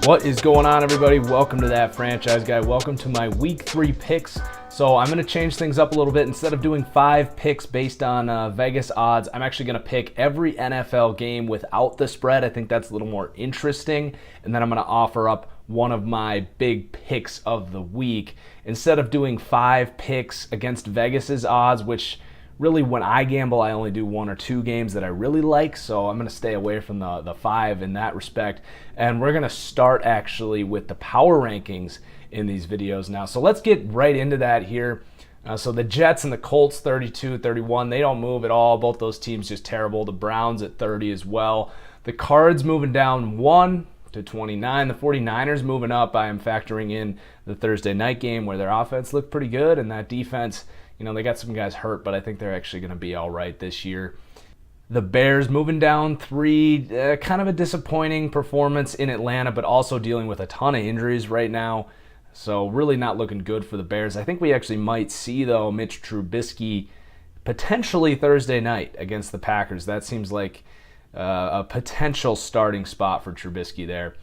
What is going on, everybody? Welcome to That Franchise Guy. Welcome to my Week 3 picks. So I'm going to change things up a little bit. Instead of doing 5 picks based on Vegas odds, I'm actually going to pick every NFL game without the spread. I think that's a little more interesting. And then I'm going to offer up one of my big picks of the week. Instead of doing 5 picks against Vegas's odds, which really, when I gamble, I only do 1 or 2 games that I really like, so I'm going to stay away from the 5 in that respect. And we're going to start actually with the power rankings in these videos now. So let's get right into that here. So the Jets and the Colts, 32-31, they don't move at all. Both those teams just terrible. The Browns at 30 as well. The Cards moving down 1 to 29. The 49ers moving up. I am factoring in the Thursday night game where their offense looked pretty good, and that defense, you know, they got some guys hurt, but I think they're actually going to be all right this year. The Bears moving down 3, kind of a disappointing performance in Atlanta, but also dealing with a ton of injuries right now. So really not looking good for the Bears. I think we actually might see, though, Mitch Trubisky potentially Thursday night against the Packers. That seems like a potential starting spot for Trubisky there.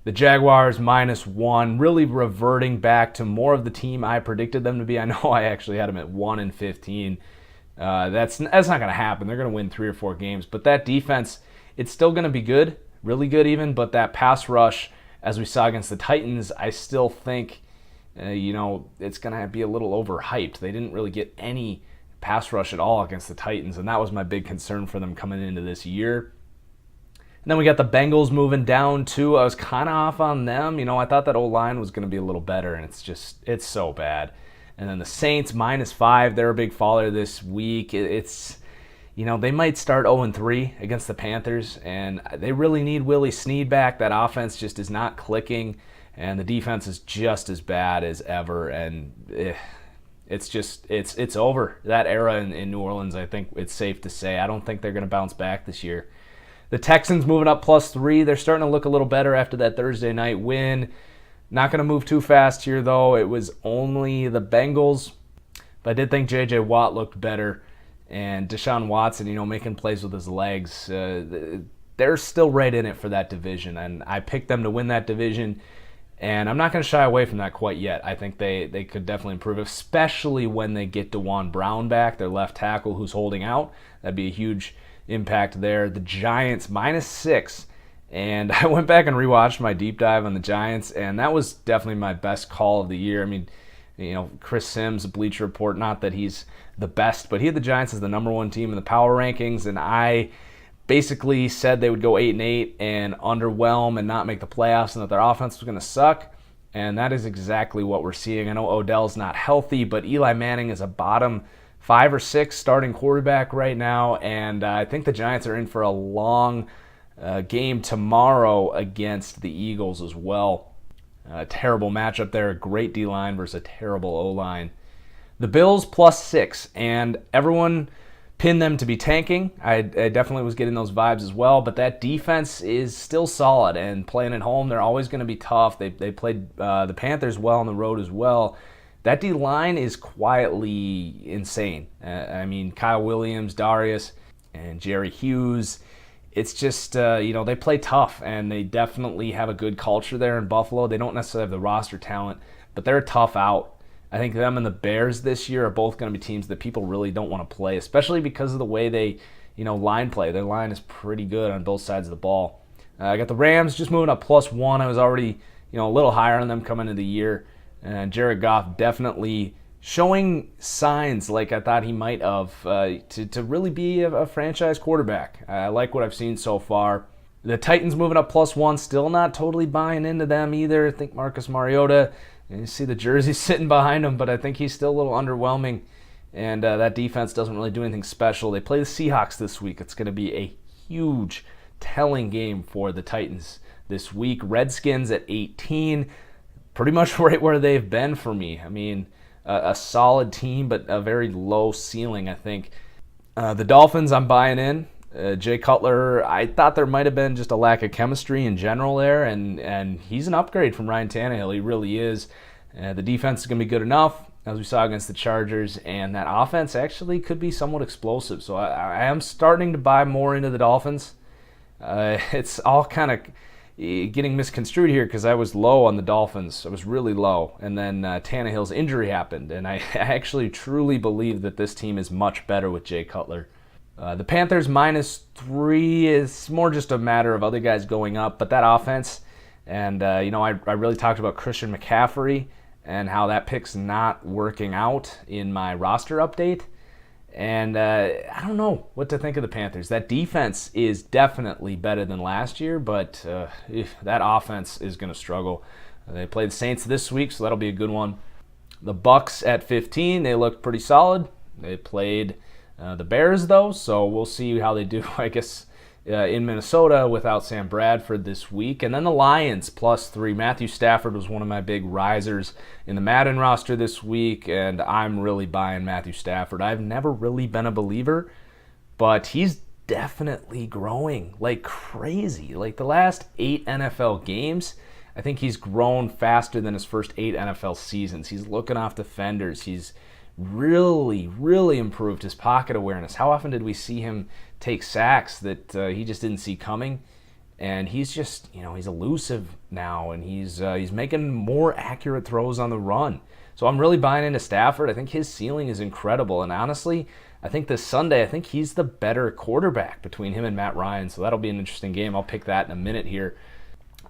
The Jaguars -1, really reverting back to more of the team I predicted them to be. I know I actually had them at 1-15. That's not going to happen. They're going to win 3 or 4 games. But that defense, it's still going to be good, really good even. But that pass rush, as we saw against the Titans, I still think, it's going to be a little overhyped. They didn't really get any pass rush at all against the Titans, and that was my big concern for them coming into this year. And then we got the Bengals moving down, too. I was kind of off on them. I thought that O-line was going to be a little better, and it's so bad. And then the Saints, -5. They're a big faller this week. They might start 0-3 against the Panthers, and they really need Willie Snead back. That offense just is not clicking, and the defense is just as bad as ever. And it's over. That era in New Orleans, I think it's safe to say. I don't think they're going to bounce back this year. The Texans moving up +3. They're starting to look a little better after that Thursday night win. Not going to move too fast here, though. It was only the Bengals. But I did think J.J. Watt looked better. And Deshaun Watson, making plays with his legs. They're still right in it for that division. And I picked them to win that division. And I'm not going to shy away from that quite yet. I think they could definitely improve, especially when they get DeJuan Brown back, their left tackle who's holding out. That'd be a huge impact there. The Giants -6, and I went back and rewatched my deep dive on the Giants, and that was definitely my best call of the year. I mean, Chris Sims, Bleacher Report, not that he's the best, but he had the Giants as the number 1 team in the power rankings, and I basically said they would go 8-8 and underwhelm and not make the playoffs, and that their offense was going to suck, and that is exactly what we're seeing. I know Odell's not healthy, but Eli Manning is a bottom 5 or 6 starting quarterback right now, and I think the Giants are in for a long game tomorrow against the Eagles as well. A terrible matchup there, a great D-line versus a terrible O-line. The Bills +6, and everyone pinned them to be tanking. I definitely was getting those vibes as well, but that defense is still solid, and playing at home, they're always going to be tough. They played the Panthers well on the road as well. That D-line is quietly insane. Kyle Williams, Darius, and Jerry Hughes. It's just, they play tough, and they definitely have a good culture there in Buffalo. They don't necessarily have the roster talent, but they're a tough out. I think them and the Bears this year are both going to be teams that people really don't want to play, especially because of the way they, line play. Their line is pretty good on both sides of the ball. I got the Rams just moving up +1. I was already, a little higher on them coming into the year. And Jared Goff definitely showing signs like I thought he might have to really be a franchise quarterback. I like what I've seen so far. The Titans moving up +1, still not totally buying into them either. I think Marcus Mariota, you see the jersey sitting behind him, but I think he's still a little underwhelming. And that defense doesn't really do anything special. They play the Seahawks this week. It's going to be a huge, telling game for the Titans this week. Redskins at 18. Pretty much right where they've been for me. I mean, a solid team, but a very low ceiling, I think. The Dolphins, I'm buying in. Jay Cutler, I thought there might have been just a lack of chemistry in general there, and he's an upgrade from Ryan Tannehill. He really is. The defense is going to be good enough. as we saw against the Chargers, and that offense actually could be somewhat explosive. So I am starting to buy more into the Dolphins. It's all kind of getting misconstrued here because I was low on the Dolphins. I was really low. And then Tannehill's injury happened, and I actually truly believe that this team is much better with Jay Cutler. The Panthers -3 is more just a matter of other guys going up, but that offense, and I really talked about Christian McCaffrey and how that pick's not working out in my roster update. And I don't know what to think of the Panthers. That defense is definitely better than last year, but that offense is going to struggle. They play the Saints this week, so that'll be a good one. The Bucks at 15, they looked pretty solid. They played the Bears, though, so we'll see how they do, I guess, in Minnesota without Sam Bradford this week. And then the Lions +3. Matthew Stafford was one of my big risers in the Madden roster this week, and I'm really buying Matthew Stafford. I've never really been a believer, but he's definitely growing like crazy. Like the last 8 NFL games, I think he's grown faster than his first 8 NFL seasons. He's looking off defenders. He's really, really improved his pocket awareness. How often did we see him take sacks that he just didn't see coming? And he's just, he's elusive now, and he's making more accurate throws on the run. So I'm really buying into Stafford. I think his ceiling is incredible, and honestly, I think this Sunday, I think he's the better quarterback between him and Matt Ryan. So that'll be an interesting game. I'll pick that in a minute here.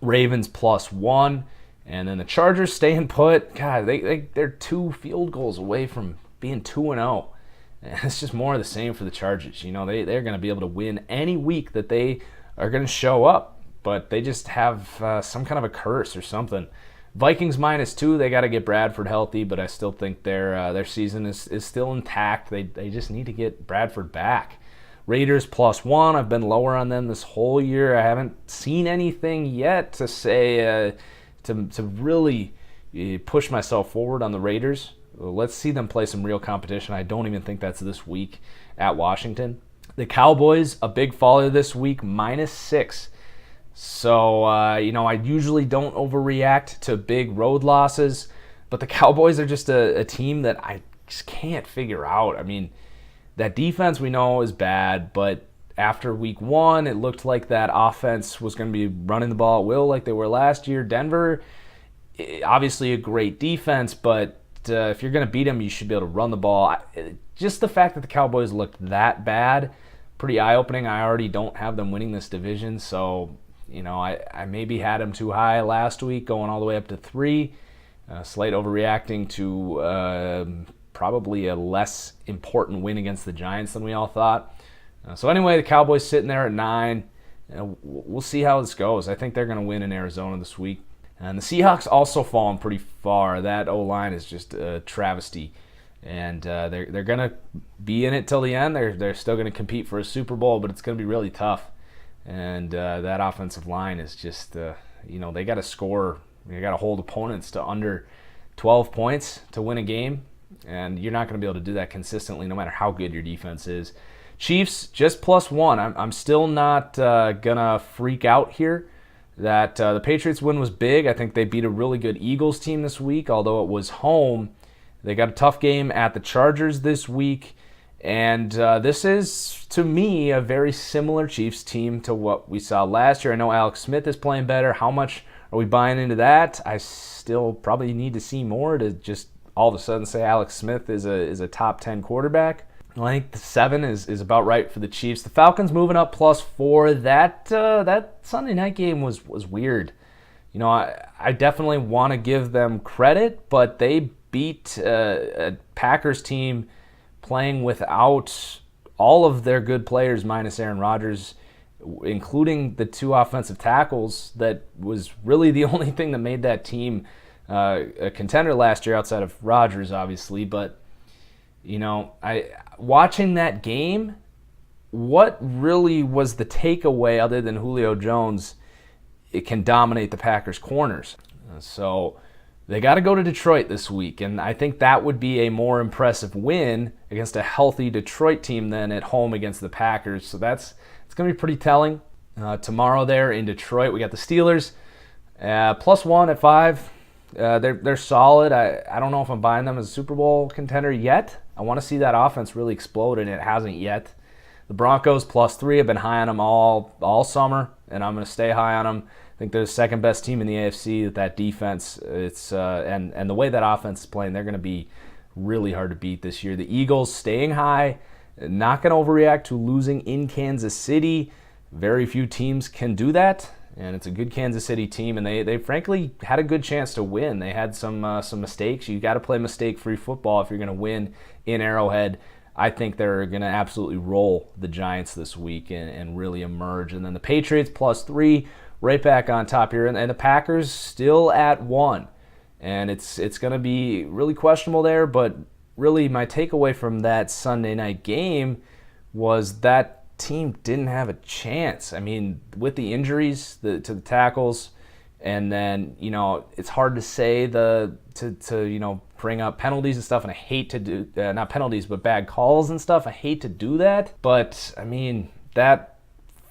Ravens +1. And then the Chargers staying put. God, they're 2 field goals away from being 2-0. And it's just more of the same for the Chargers. They're going to be able to win any week that they are going to show up. But they just have some kind of a curse or something. Vikings -2. They got to get Bradford healthy, but I still think their season is still intact. They just need to get Bradford back. Raiders +1. I've been lower on them this whole year. I haven't seen anything yet to say to really push myself forward on the Raiders. Let's see them play some real competition. I don't even think that's this week at Washington. The Cowboys, a big faller this week, -6. So, I usually don't overreact to big road losses, but the Cowboys are just a team that I just can't figure out. I mean, that defense we know is bad, but after week 1, it looked like that offense was going to be running the ball at will like they were last year. Denver, obviously a great defense, but if you're going to beat them, you should be able to run the ball. Just the fact that the Cowboys looked that bad, pretty eye-opening. I already don't have them winning this division, so I maybe had them too high last week, going all the way up to 3. Slight overreacting to probably a less important win against the Giants than we all thought. So anyway, the Cowboys sitting there at 9. We'll see how this goes. I think they're going to win in Arizona this week. And the Seahawks also fallen pretty far. That O-line is just a travesty. And they're going to be in it till the end. They're still going to compete for a Super Bowl, but it's going to be really tough. And that offensive line is just, they got to score. They got to hold opponents to under 12 points to win a game. And you're not going to be able to do that consistently no matter how good your defense is. Chiefs, just +1. I'm still not going to freak out here. That the Patriots win was big. I think they beat a really good Eagles team this week, although it was home. They got a tough game at the Chargers this week. And this is, to me, a very similar Chiefs team to what we saw last year. I know Alex Smith is playing better. How much are we buying into that? I still probably need to see more to just all of a sudden say Alex Smith is a top 10 quarterback. I think the 7 is about right for the Chiefs. The Falcons moving up +4. That Sunday night game was weird. I definitely want to give them credit, but they beat a Packers team playing without all of their good players minus Aaron Rodgers, including the 2 offensive tackles. That was really the only thing that made that team a contender last year outside of Rodgers, obviously. But watching that game, what really was the takeaway other than Julio Jones? It can dominate the Packers' corners. So they got to go to Detroit this week, and I think that would be a more impressive win against a healthy Detroit team than at home against the Packers. So it's going to be pretty telling. Tomorrow there in Detroit, we got the Steelers +1 at 5. They're solid. I don't know if I'm buying them as a Super Bowl contender yet. I want to see that offense really explode, and it hasn't yet. The Broncos +3. I've been high on them all summer, and I'm going to stay high on them. I think they're the second best team in the AFC with that defense. It's and the way that offense is playing, they're going to be really hard to beat this year. The Eagles staying high, not going to overreact to losing in Kansas City. Very few teams can do that, and it's a good Kansas City team, and they frankly had a good chance to win. They had some mistakes. You got to play mistake-free football if you're going to win in Arrowhead. I think they're going to absolutely roll the Giants this week and really emerge. And then the Patriots +3, right back on top here, and the Packers still at 1. And it's going to be really questionable there, but really my takeaway from that Sunday night game was that team didn't have a chance. I mean, with the injuries to the tackles, and then, it's hard to say to bring up penalties and stuff, and I hate to do, not penalties, but bad calls and stuff. I hate to do that, but I mean, that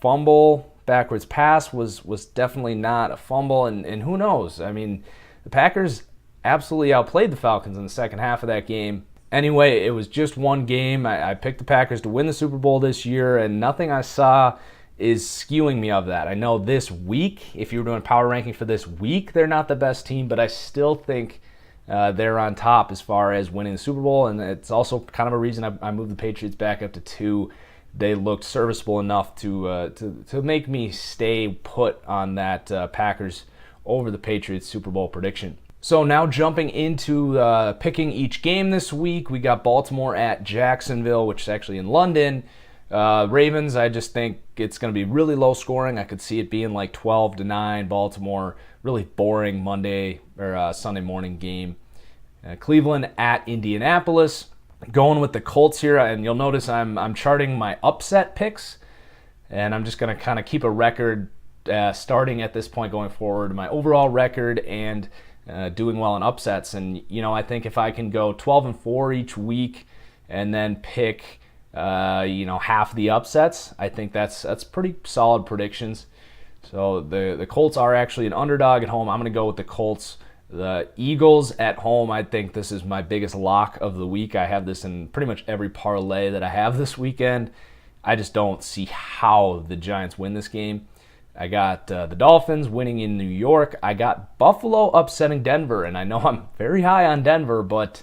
fumble backwards pass was definitely not a fumble, and who knows? I mean, the Packers absolutely outplayed the Falcons in the second half of that game. Anyway, it was just one game. I picked the Packers to win the Super Bowl this year, and nothing I saw is skewing me of that. I know this week, if you were doing power ranking for this week, they're not the best team, but I still think they're on top as far as winning the Super Bowl, and it's also kind of a reason I moved the Patriots back up to 2. They looked serviceable enough to make me stay put on that Packers over the Patriots Super Bowl prediction. So now jumping into picking each game this week, we got Baltimore at Jacksonville, which is actually in London. Ravens, I just think it's going to be really low scoring. I could see it being like 12-9. Baltimore, really boring Sunday morning game. Cleveland at Indianapolis. Going with the Colts here, and you'll notice I'm charting my upset picks, and I'm just going to kind of keep a record starting at this point going forward, my overall record and doing well in upsets. And I think if I can go 12-4 each week and then pick half the upsets, I think that's pretty solid predictions. So the Colts are actually an underdog at home. I'm going to go with the Colts. The Eagles at home, I think this is my biggest lock of the week. I have this in pretty much every parlay that I have this weekend. I just don't see how the Giants win this game. I got the Dolphins winning in New York. I got Buffalo upsetting Denver, and I know I'm very high on Denver, but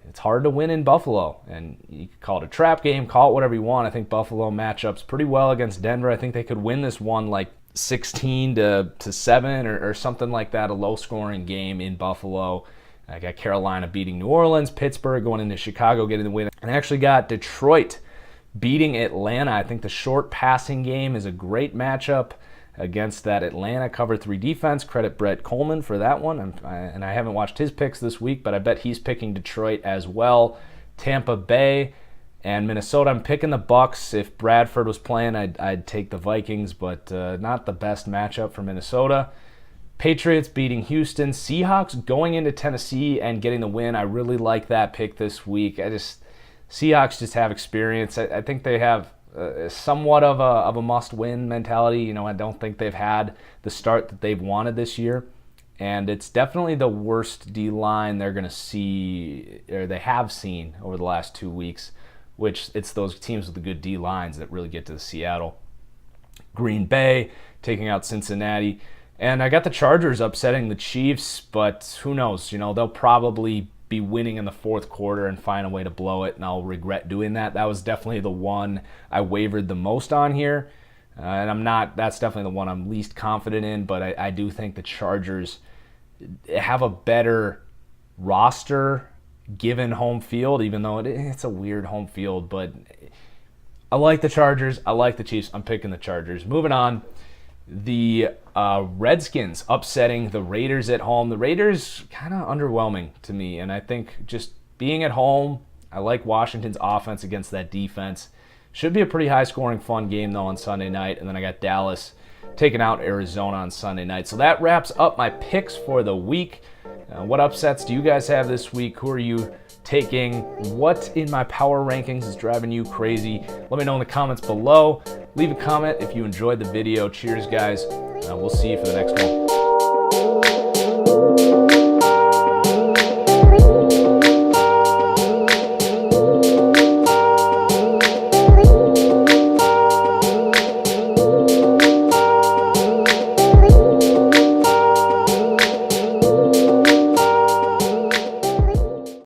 it's hard to win in Buffalo. And you can call it a trap game, call it whatever you want. I think Buffalo matchups pretty well against Denver. I think they could win this one like 16-7 or something like that, a low-scoring game in Buffalo. I got Carolina beating New Orleans, Pittsburgh going into Chicago getting the win. And I actually got Detroit beating Atlanta. I think the short passing game is a great matchup against that Atlanta cover 3 defense. Credit Brett Coleman for that one. And I haven't watched his picks this week, but I bet he's picking Detroit as well. Tampa Bay and Minnesota, I'm picking the Bucks. If Bradford was playing, I'd take the Vikings, but not the best matchup for Minnesota. Patriots beating Houston. Seahawks going into Tennessee and getting the win. I really like that pick this week. Seahawks just have experience. I think they have somewhat of a must-win mentality. I don't think they've had the start that they've wanted this year. And it's definitely the worst D-line they're going to see, or they have seen over the last 2 weeks, which it's those teams with the good D-lines that really get to Seattle. Green Bay taking out Cincinnati. And I got the Chargers upsetting the Chiefs, but who knows? They'll probably be winning in the fourth quarter and find a way to blow it, and I'll regret doing that. That was definitely the one I wavered the most on here. And that's definitely the one I'm least confident in, but I do think the Chargers have a better roster given home field, even though it's a weird home field. But I like the Chargers. I like the Chiefs. I'm picking the Chargers. Moving on, the Redskins upsetting the Raiders at home. The Raiders kind of underwhelming to me, and I think just being at home, I like Washington's offense against that defense. Should be a pretty high-scoring, fun game, though, on Sunday night. And then I got Dallas taking out Arizona on Sunday night. So that wraps up my picks for the week. What upsets do you guys have this week? Who are you taking? What in my power rankings is driving you crazy? Let me know in the comments below. Leave a comment if you enjoyed the video. Cheers, guys. We'll see you for the next one.